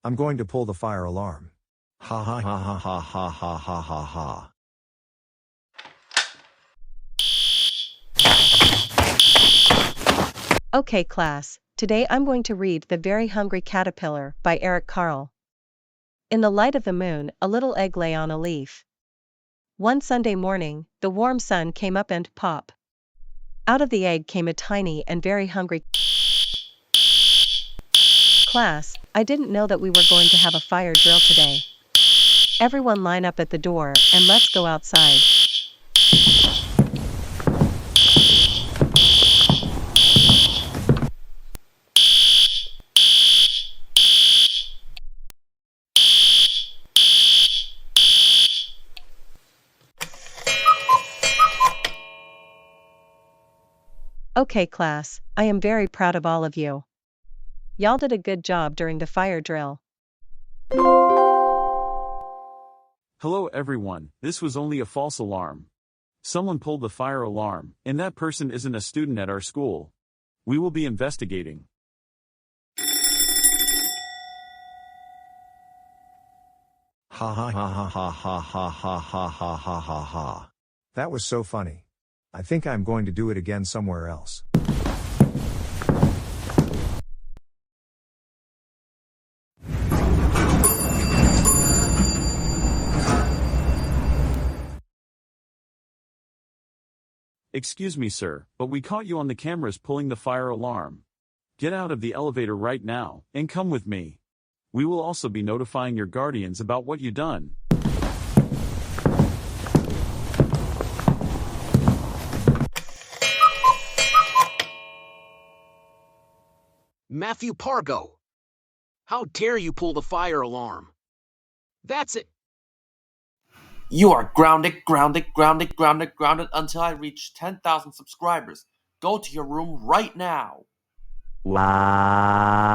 I'm going to pull the fire alarm. Ha ha ha ha ha ha ha ha ha ha. Okay, class, today I'm going to read The Very Hungry Caterpillar by Eric Carle. In the light of the moon, a little egg lay on a leaf. One Sunday morning, the warm sun came up and pop. Out of the egg came a tiny and very hungry class. I didn't know that we were going to have a fire drill today. Everyone line up at the door and let's go outside. Okay, class, I am very proud of all of you. Y'all did a good job during the fire drill. Hello everyone, this was only a false alarm. Someone pulled the fire alarm, and that person isn't a student at our school. We will be investigating. Ha ha ha ha ha ha ha ha ha ha ha ha ha. That was so funny. I think I'm going to do it again somewhere else. Excuse me sir, but we caught you on the cameras pulling the fire alarm. Get out of the elevator right now, and come with me. We will also be notifying your guardians about what you done. Matthew Pargo! How dare you pull the fire alarm? That's it. You are grounded until I reach 10,000 subscribers. Go to your room right now. Wow.